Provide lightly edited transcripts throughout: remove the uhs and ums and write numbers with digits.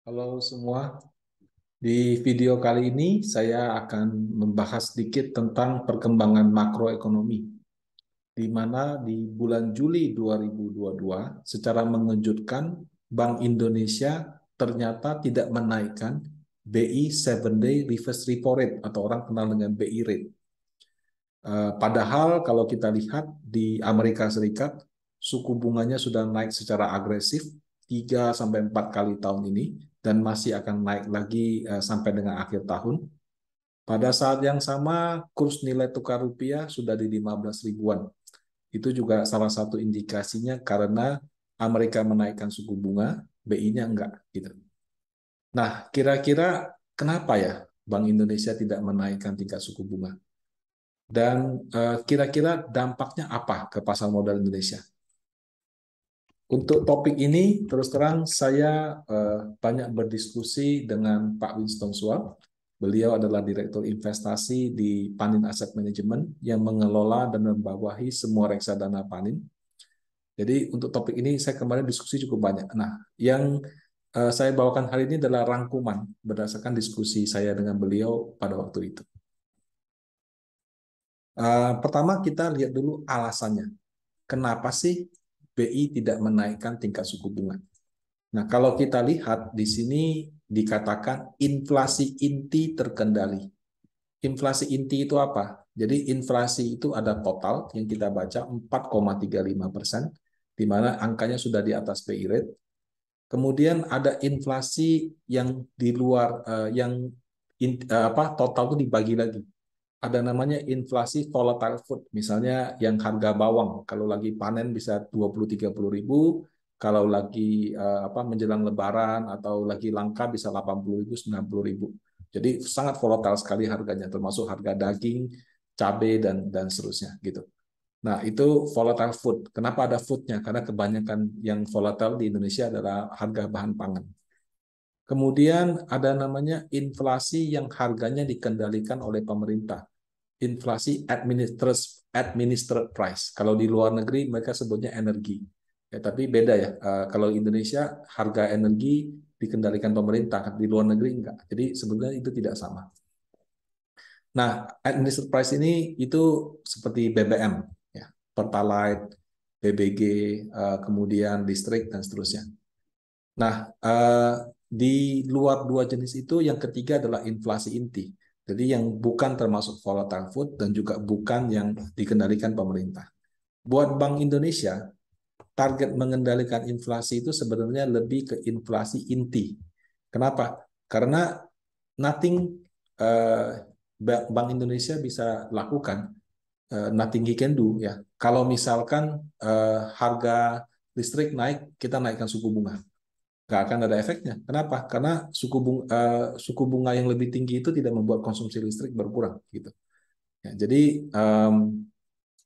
Halo semua, di video kali ini saya akan membahas sedikit tentang perkembangan makroekonomi, di mana di bulan Juli 2022 secara mengejutkan Bank Indonesia ternyata tidak menaikkan BI 7-day reverse repo rate atau orang kenal dengan BI rate. Padahal kalau kita lihat di Amerika Serikat, suku bunganya sudah naik secara agresif 3 sampai 4 kali tahun ini dan masih akan naik lagi sampai dengan akhir tahun. Pada saat yang sama, kurs nilai tukar rupiah sudah di 15 ribuan. Itu juga salah satu indikasinya karena Amerika menaikkan suku bunga, BI-nya enggak gitu. Nah, kira-kira kenapa ya Bank Indonesia tidak menaikkan tingkat suku bunga? Dan kira-kira dampaknya apa ke pasar modal Indonesia? Untuk topik ini, terus terang saya banyak berdiskusi dengan Pak Winston Swart. Beliau adalah Direktur Investasi di Panin Asset Management yang mengelola dan membawahi semua reksadana Panin. Jadi untuk topik ini saya kemarin diskusi cukup banyak. Nah, yang saya bawakan hari ini adalah rangkuman berdasarkan diskusi saya dengan beliau pada waktu itu. Pertama kita lihat dulu alasannya. Kenapa sih BI tidak menaikkan tingkat suku bunga? Nah, kalau kita lihat di sini dikatakan inflasi inti terkendali. Inflasi inti itu apa? Jadi inflasi itu ada total yang kita baca 4,35%, di mana angkanya sudah di atas BI rate. Kemudian ada inflasi yang di luar total itu dibagi lagi. Ada namanya inflasi volatile food, misalnya yang harga bawang kalau lagi panen bisa 20-30 ribu, kalau lagi menjelang lebaran atau lagi langka bisa 80 ribu, 90 ribu. Jadi sangat volatile sekali harganya, termasuk harga daging, cabai dan seterusnya gitu. Nah, itu volatile food. Kenapa ada foodnya? Karena kebanyakan yang volatile di Indonesia adalah harga bahan pangan. Kemudian ada namanya inflasi yang harganya dikendalikan oleh pemerintah, inflasi administered price. Kalau di luar negeri mereka sebutnya energi. Ya, tapi beda ya. Kalau Indonesia harga energi dikendalikan pemerintah, di luar negeri enggak. Jadi sebenarnya itu tidak sama. Nah, administered price ini itu seperti BBM, ya, Pertalite, BBG, kemudian listrik dan seterusnya. Nah, di luar dua jenis itu yang ketiga adalah inflasi inti. Jadi yang bukan termasuk volatile food dan juga bukan yang dikendalikan pemerintah. Buat Bank Indonesia, target mengendalikan inflasi itu sebenarnya lebih ke inflasi inti. Kenapa? Karena nothing Bank Indonesia bisa lakukan, nothing he can do ya. Kalau misalkan harga listrik naik, kita naikkan suku bunga, nggak akan ada efeknya. Kenapa? Karena suku bunga yang lebih tinggi itu tidak membuat konsumsi listrik berkurang gitu. Ya, jadi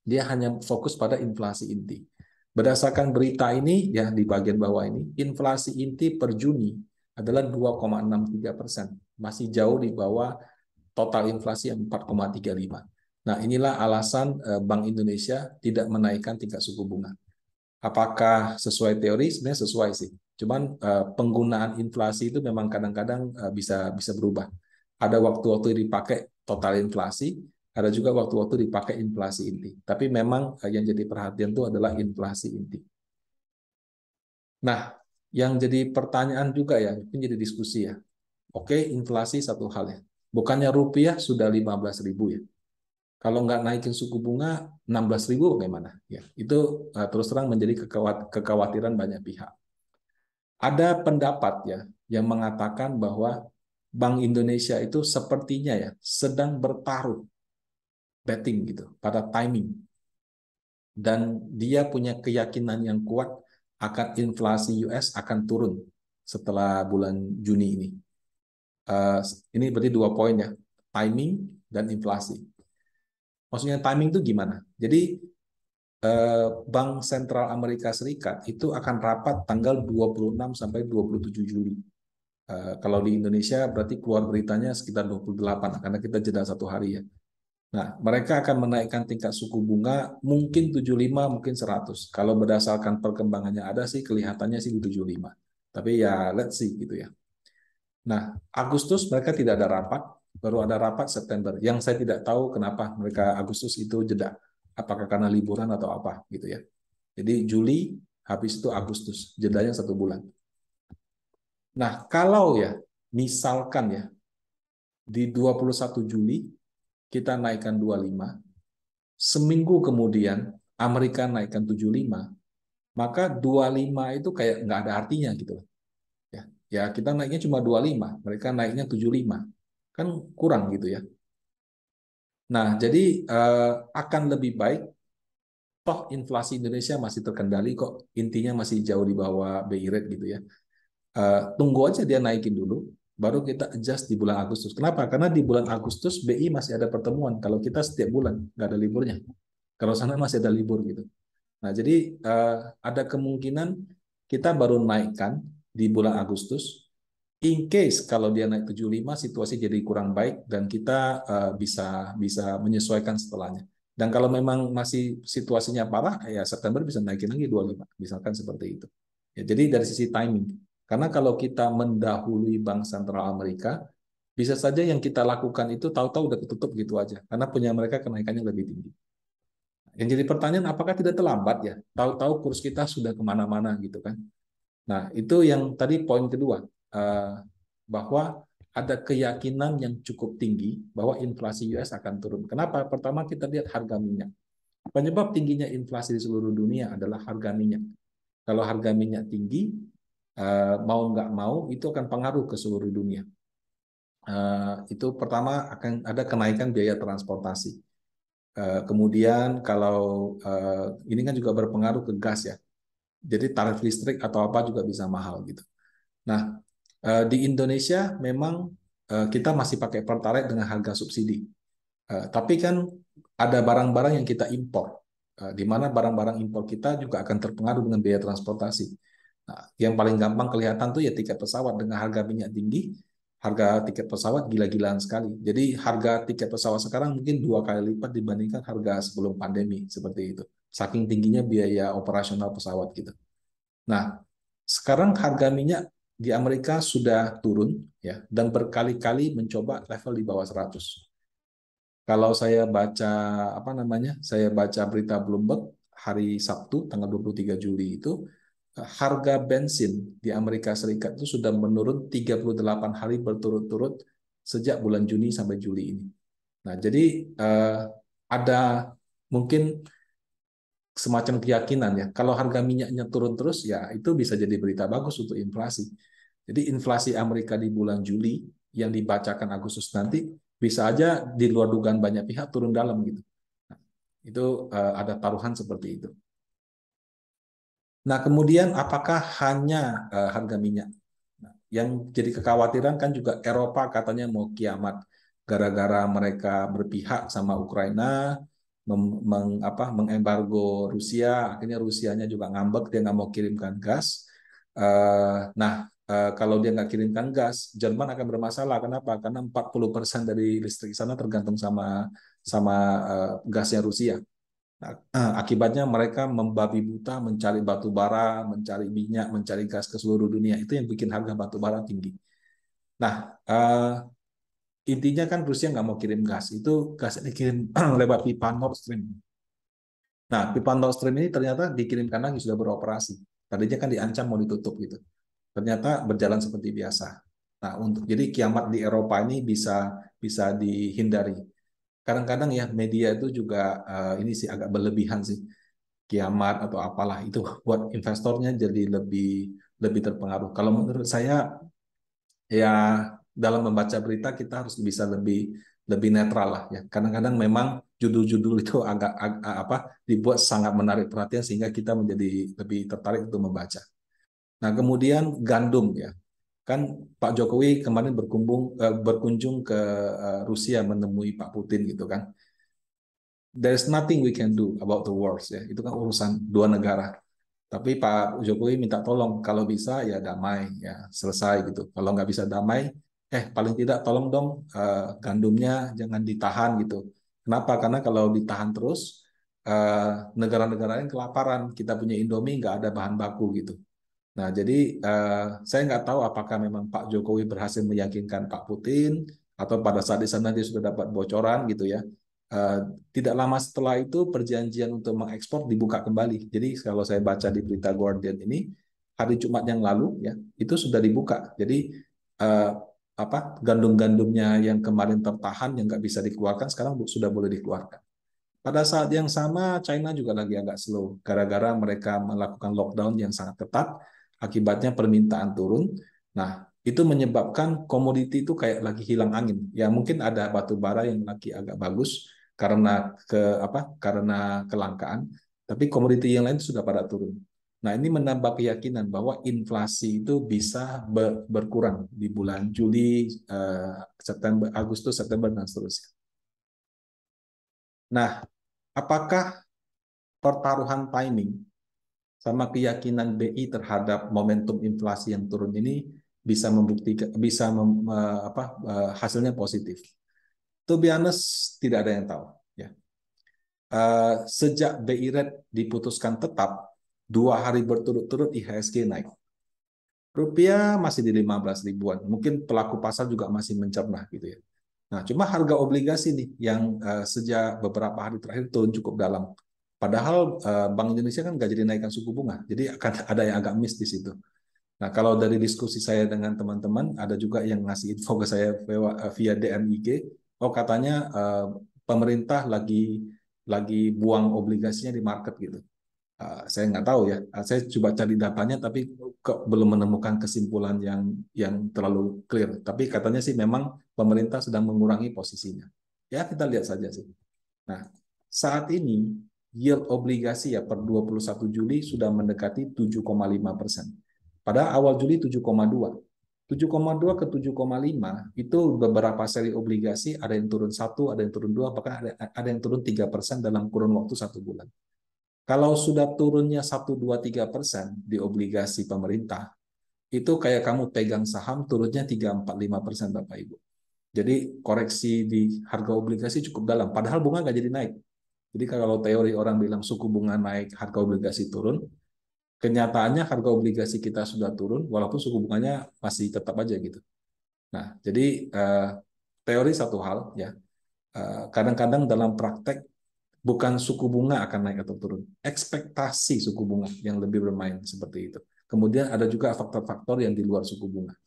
dia hanya fokus pada inflasi inti. Berdasarkan berita ini ya di bagian bawah ini, inflasi inti per Juni adalah 2,63%, masih jauh di bawah total inflasi yang 4,35. Nah, inilah alasan Bank Indonesia tidak menaikkan tingkat suku bunga. Apakah sesuai teori? Sebenarnya sesuai sih. Cuman penggunaan inflasi itu memang kadang-kadang bisa bisa berubah. Ada waktu-waktu dipakai total inflasi, ada juga waktu-waktu dipakai inflasi inti. Tapi memang yang jadi perhatian itu adalah inflasi inti. Nah, yang jadi pertanyaan juga ya, mungkin jadi diskusi ya. Oke, inflasi satu hal ya. Bukannya rupiah sudah 15 ribu ya. Kalau nggak naikin suku bunga 16 ribu bagaimana? Ya, itu terus terang menjadi kekhawatiran banyak pihak. Ada pendapat ya yang mengatakan bahwa Bank Indonesia itu sepertinya ya sedang bertaruh betting gitu pada timing, dan dia punya keyakinan yang kuat akan inflasi US akan turun setelah bulan Juni ini. Uh, ini berarti dua poin ya, timing dan inflasi. Maksudnya timing itu gimana? Jadi Bank Sentral Amerika Serikat itu akan rapat tanggal 26 sampai 27 Juli. Kalau di Indonesia berarti keluar beritanya sekitar 28 karena kita jeda satu hari ya. Nah, mereka akan menaikkan tingkat suku bunga mungkin 75, mungkin 100. Kalau berdasarkan perkembangannya ada sih kelihatannya sih 75. Tapi ya let's see gitu ya. Nah, Agustus mereka tidak ada rapat, baru ada rapat September. Yang saya tidak tahu kenapa mereka Agustus itu jeda. Apakah karena liburan atau apa gitu ya. Jadi Juli, habis itu Agustus, jedanya 1 bulan. Nah, kalau ya, misalkan ya, di 21 Juli kita naikkan 25, seminggu kemudian Amerika naikkan 75, maka 25 itu kayak nggak ada artinya gitu. Ya, ya kita naiknya cuma 25, mereka naiknya 75. Kan kurang gitu ya. Nah, jadi akan lebih baik, toh inflasi Indonesia masih terkendali kok, intinya masih jauh di bawah BI rate gitu ya. Tunggu aja dia naikin dulu, baru kita adjust di bulan Agustus. Kenapa? Karena di bulan Agustus BI masih ada pertemuan. Kalau kita setiap bulan nggak ada liburnya. Kalau sana masih ada libur gitu. Nah, jadi ada kemungkinan kita baru naikkan di bulan Agustus. In case kalau dia naik 75, situasi jadi kurang baik dan kita bisa bisa menyesuaikan setelahnya. Dan kalau memang masih situasinya parah, ya September bisa naikin lagi 25, misalkan seperti itu. Ya, jadi dari sisi timing. Karena kalau kita mendahului Bank Sentral Amerika, bisa saja yang kita lakukan itu tahu-tahu udah ketutup gitu aja. Karena punya mereka kenaikannya lebih tinggi. Yang jadi pertanyaan, apakah tidak terlambat ya? Tahu-tahu kurs kita sudah kemana-mana gitu kan? Nah, itu yang tadi poin kedua, bahwa ada keyakinan yang cukup tinggi bahwa inflasi US akan turun. Kenapa? Pertama kita lihat harga minyak. Penyebab tingginya inflasi di seluruh dunia adalah harga minyak. Kalau harga minyak tinggi, mau nggak mau itu akan pengaruh ke seluruh dunia. Itu pertama akan ada kenaikan biaya transportasi. Kemudian kalau ini kan juga berpengaruh ke gas ya. Jadi tarif listrik atau apa juga bisa mahal gitu. Nah, di Indonesia memang kita masih pakai Pertalite dengan harga subsidi. Tapi kan ada barang-barang yang kita impor, di mana barang-barang impor kita juga akan terpengaruh dengan biaya transportasi. Nah, yang paling gampang kelihatan tuh ya tiket pesawat dengan harga minyak tinggi, harga tiket pesawat gila-gilaan sekali. Jadi harga tiket pesawat sekarang mungkin 2 kali lipat dibandingkan harga sebelum pandemi seperti itu. Saking tingginya biaya operasional pesawat gitu. Nah, sekarang harga minyak di Amerika sudah turun ya dan berkali-kali mencoba level di bawah 100. Kalau saya baca apa namanya? Saya baca berita Bloomberg hari Sabtu tanggal 23 Juli itu harga bensin di Amerika Serikat itu sudah menurun 38 hari berturut-turut sejak bulan Juni sampai Juli ini. Nah, jadi ada mungkin semacam keyakinan ya, kalau harga minyaknya turun terus ya itu bisa jadi berita bagus untuk inflasi. Jadi inflasi Amerika di bulan Juli yang dibacakan Agustus nanti bisa aja di luar dugaan banyak pihak turun dalam gitu. Nah, itu ada taruhan seperti itu. Nah, kemudian apakah hanya harga minyak? Nah, yang jadi kekhawatiran kan juga Eropa katanya mau kiamat gara-gara mereka berpihak sama Ukraina, mengembargo Rusia, akhirnya Rusianya juga ngambek dia nggak mau kirimkan gas. Nah, kalau dia nggak kirimkan gas, Jerman akan bermasalah. Kenapa? Karena 40% dari listrik sana tergantung sama sama gasnya Rusia. Nah, akibatnya mereka membabi buta mencari batu bara, mencari minyak, mencari gas ke seluruh dunia. Itu yang bikin harga batu bara tinggi. Nah, intinya kan Rusia nggak mau kirim gas. Itu gas dikirim lewat pipa Nord Stream. Nah, pipa Nord Stream ini ternyata dikirimkan lagi sudah beroperasi. Tadinya kan diancam mau ditutup gitu. Ternyata berjalan seperti biasa. Nah, untuk jadi kiamat di Eropa ini bisa bisa dihindari. Kadang-kadang ya media itu juga ini sih agak berlebihan sih, kiamat atau apalah itu buat investornya jadi lebih lebih terpengaruh. Kalau menurut saya ya dalam membaca berita kita harus bisa lebih lebih netral lah ya. Kadang-kadang memang judul-judul itu agak apa dibuat sangat menarik perhatian sehingga kita menjadi lebih tertarik untuk membaca. Nah, kemudian gandum ya. Kan Pak Jokowi kemarin berkunjung ke Rusia menemui Pak Putin gitu kan. There's nothing we can do about the wars ya. Itu kan urusan dua negara. Tapi Pak Jokowi minta tolong kalau bisa ya damai ya selesai gitu. Kalau nggak bisa damai, paling tidak tolong dong gandumnya jangan ditahan gitu. Kenapa? Karena kalau ditahan terus negara-negara lain kelaparan. Kita punya Indomie nggak ada bahan baku gitu. Nah, jadi saya nggak tahu apakah memang Pak Jokowi berhasil meyakinkan Pak Putin atau pada saat di sana dia sudah dapat bocoran gitu ya. Eh, Tidak lama setelah itu perjanjian untuk mengekspor dibuka kembali. Jadi kalau saya baca di berita Guardian ini hari Jumat yang lalu ya itu sudah dibuka. Jadi eh, apa gandum-gandumnya yang kemarin tertahan yang nggak bisa dikeluarkan sekarang sudah boleh dikeluarkan. Pada saat yang sama, China juga lagi agak slow, gara-gara mereka melakukan lockdown yang sangat ketat, akibatnya permintaan turun. Nah, itu menyebabkan komoditi itu kayak lagi hilang angin. Ya mungkin ada batu bara yang lagi agak bagus karena karena kelangkaan, tapi komoditi yang lain sudah pada turun. Nah, ini menambah keyakinan bahwa inflasi itu bisa berkurang di bulan Juli, September, Agustus, September, dan seterusnya. Nah, apakah pertaruhan timing sama keyakinan BI terhadap momentum inflasi yang turun ini bisa membuktikan hasilnya positif. To be honest, tidak ada yang tahu. Ya. Sejak BI rate diputuskan tetap 2 hari berturut-turut IHSG naik. Rupiah masih di 15 ribuan. Mungkin pelaku pasar juga masih mencerna gitu ya. Nah, cuma harga obligasi nih yang sejak beberapa hari terakhir turun cukup dalam. Padahal Bank Indonesia kan nggak jadi naikkan suku bunga, jadi akan ada yang agak miss di situ. Nah, kalau dari diskusi saya dengan teman-teman, ada juga yang ngasih info ke saya via DM IG, oh katanya pemerintah lagi buang obligasinya di market gitu. Saya nggak tahu ya. Saya coba cari datanya, tapi belum menemukan kesimpulan yang terlalu clear. Tapi katanya sih memang pemerintah sedang mengurangi posisinya. Ya kita lihat saja sih. Nah, saat ini yield obligasi ya per 21 Juli sudah mendekati 7,5%. Pada awal Juli 7,2. 7,2 ke 7,5 itu beberapa seri obligasi ada yang turun 1, ada yang turun 2, bahkan ada yang turun 3% dalam kurun waktu 1 bulan. Kalau sudah turunnya 1, 2, 3% di obligasi pemerintah, itu kayak kamu pegang saham turunnya 3, 4, 5% Bapak Ibu. Jadi koreksi di harga obligasi cukup dalam, padahal bunga nggak jadi naik. Jadi kalau teori orang bilang suku bunga naik, harga obligasi turun, kenyataannya harga obligasi kita sudah turun, walaupun suku bunganya masih tetap aja gitu. Nah, jadi teori satu hal ya, kadang-kadang dalam praktek bukan suku bunga akan naik atau turun, ekspektasi suku bunga yang lebih bermain seperti itu. Kemudian ada juga faktor-faktor yang di luar suku bunga.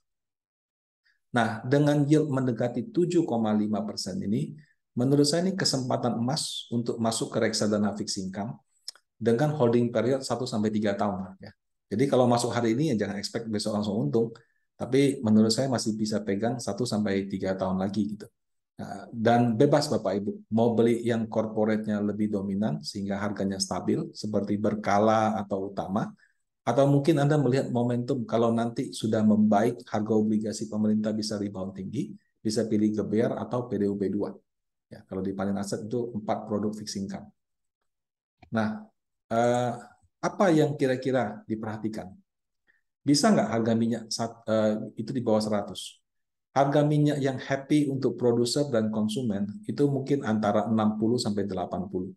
Nah, dengan yield mendekati 7,5% ini, menurut saya ini kesempatan emas untuk masuk ke reksadana fixed income dengan holding period 1 sampai 3 tahun. Ya. Jadi kalau masuk hari ini ya jangan expect besok langsung untung, tapi menurut saya masih bisa pegang 1 sampai 3 tahun lagi gitu. Nah, dan bebas Bapak Ibu, mau beli yang corporate-nya lebih dominan sehingga harganya stabil seperti Berkala atau Utama, atau mungkin Anda melihat momentum kalau nanti sudah membaik harga obligasi pemerintah bisa rebound tinggi, bisa pilih GBR atau PDUB2. Ya, kalau di Panin Aset itu 4 produk fixed income. Nah, apa yang kira-kira diperhatikan? Bisa nggak harga minyak itu di bawah 100? Harga minyak yang happy untuk produser dan konsumen itu mungkin antara 60 sampai 80.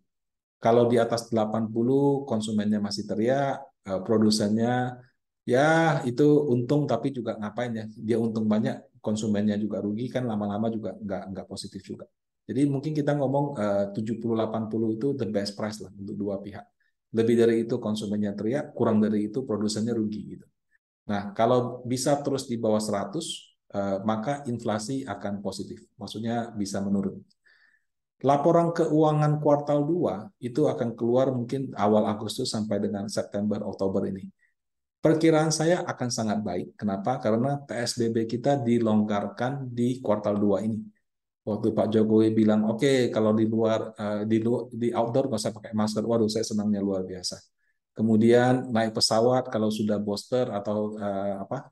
Kalau di atas 80, konsumennya masih teriak, produsennya ya itu untung tapi juga ngapain ya? Dia untung banyak, konsumennya juga rugi kan lama-lama juga nggak positif juga. Jadi mungkin kita ngomong 70-80 itu the best price lah untuk dua pihak. Lebih dari itu konsumennya teriak, kurang dari itu produsennya rugi gitu. Nah, kalau bisa terus di bawah 100, maka inflasi akan positif. Maksudnya bisa menurun. Laporan keuangan kuartal 2 itu akan keluar mungkin awal Agustus sampai dengan September, Oktober ini. Perkiraan saya akan sangat baik. Kenapa? Karena PSBB kita dilonggarkan di kuartal 2 ini. Waktu Pak Jokowi bilang, oke, kalau di luar, di outdoor nggak usah pakai masker. Waduh, saya senangnya luar biasa. Kemudian naik pesawat kalau sudah booster atau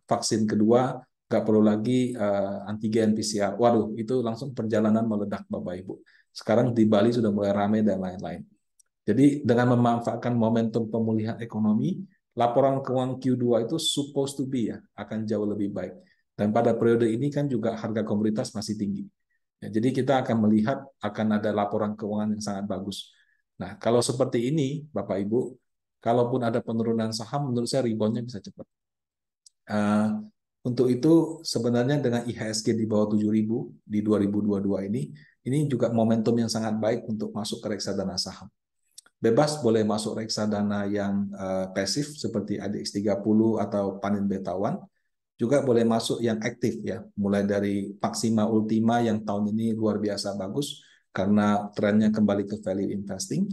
vaksin kedua nggak perlu lagi antigen PCR. Waduh, itu langsung perjalanan meledak Bapak Ibu. Sekarang di Bali sudah mulai ramai dan lain-lain. Jadi dengan memanfaatkan momentum pemulihan ekonomi, laporan keuangan Q2 itu supposed to be ya akan jauh lebih baik. Dan pada periode ini kan juga harga komoditas masih tinggi. Ya, jadi kita akan melihat akan ada laporan keuangan yang sangat bagus. Nah, kalau seperti ini, Bapak Ibu, kalaupun ada penurunan saham, menurut saya reboundnya bisa cepat. Eh, untuk itu sebenarnya dengan IHSG di bawah 7.000 di 2022 ini juga momentum yang sangat baik untuk masuk ke reksadana saham. Bebas boleh masuk reksadana yang pasif seperti ADX30 atau Panin Betawan, juga boleh masuk yang aktif ya, mulai dari Maxima Ultima yang tahun ini luar biasa bagus karena trennya kembali ke value investing,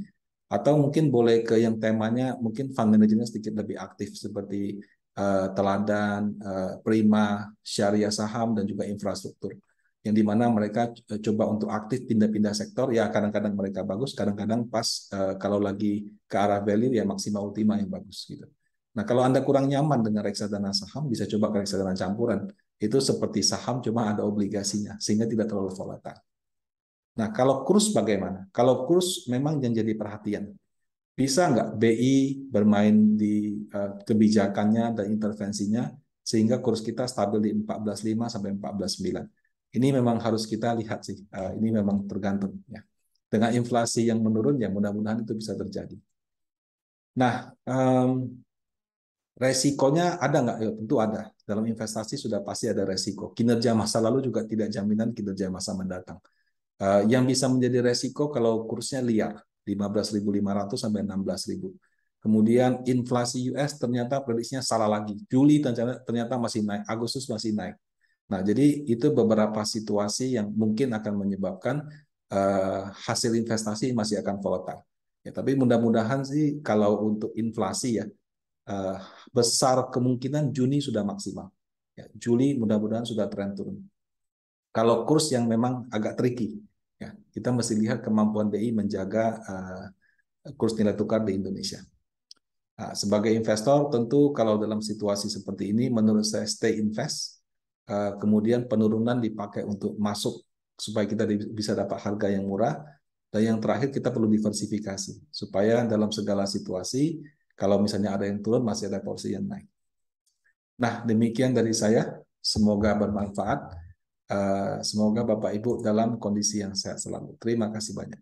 atau mungkin boleh ke yang temanya mungkin fund manajernya sedikit lebih aktif seperti Teladan, Prima, Syariah Saham, dan juga infrastruktur. Yang dimana mereka coba untuk aktif pindah-pindah sektor, ya kadang-kadang mereka bagus, kadang-kadang pas kalau lagi ke arah value ya Maxima Ultima yang bagus gitu. Nah, kalau Anda kurang nyaman dengan reksadana saham, bisa coba ke reksadana campuran. Itu seperti saham, cuma ada obligasinya, sehingga tidak terlalu volatile. Nah, kalau kurs bagaimana? Kalau kurs memang yang jadi perhatian. Bisa nggak BI bermain di kebijakannya dan intervensinya, sehingga kurs kita stabil di 14.5 sampai 14.9. Ini memang harus kita lihat sih. Ini memang tergantung. Ya. Dengan inflasi yang menurun, ya mudah-mudahan itu bisa terjadi. Nah, resikonya ada nggak? Ya, tentu ada. Dalam investasi sudah pasti ada resiko. Kinerja masa lalu juga tidak jaminan kinerja masa mendatang. Yang bisa menjadi resiko kalau kursnya liar, 15.500 sampai 16.000. Kemudian inflasi US ternyata prediksinya salah lagi. Juli ternyata masih naik, Agustus masih naik. Nah, jadi itu beberapa situasi yang mungkin akan menyebabkan hasil investasi masih akan volatile. Ya, tapi mudah-mudahan sih kalau untuk inflasi ya, uh, besar kemungkinan Juni sudah maksimal. Ya, Juli mudah-mudahan sudah tren turun. Kalau kurs yang memang agak tricky, ya, kita mesti lihat kemampuan BI menjaga kurs nilai tukar di Indonesia. Nah, sebagai investor, tentu kalau dalam situasi seperti ini, menurut saya stay invest, kemudian penurunan dipakai untuk masuk supaya kita bisa dapat harga yang murah, dan yang terakhir kita perlu diversifikasi supaya dalam segala situasi, kalau misalnya ada yang turun, masih ada porsi yang naik. Nah, demikian dari saya. Semoga bermanfaat. Semoga Bapak Ibu dalam kondisi yang sehat selalu. Terima kasih banyak.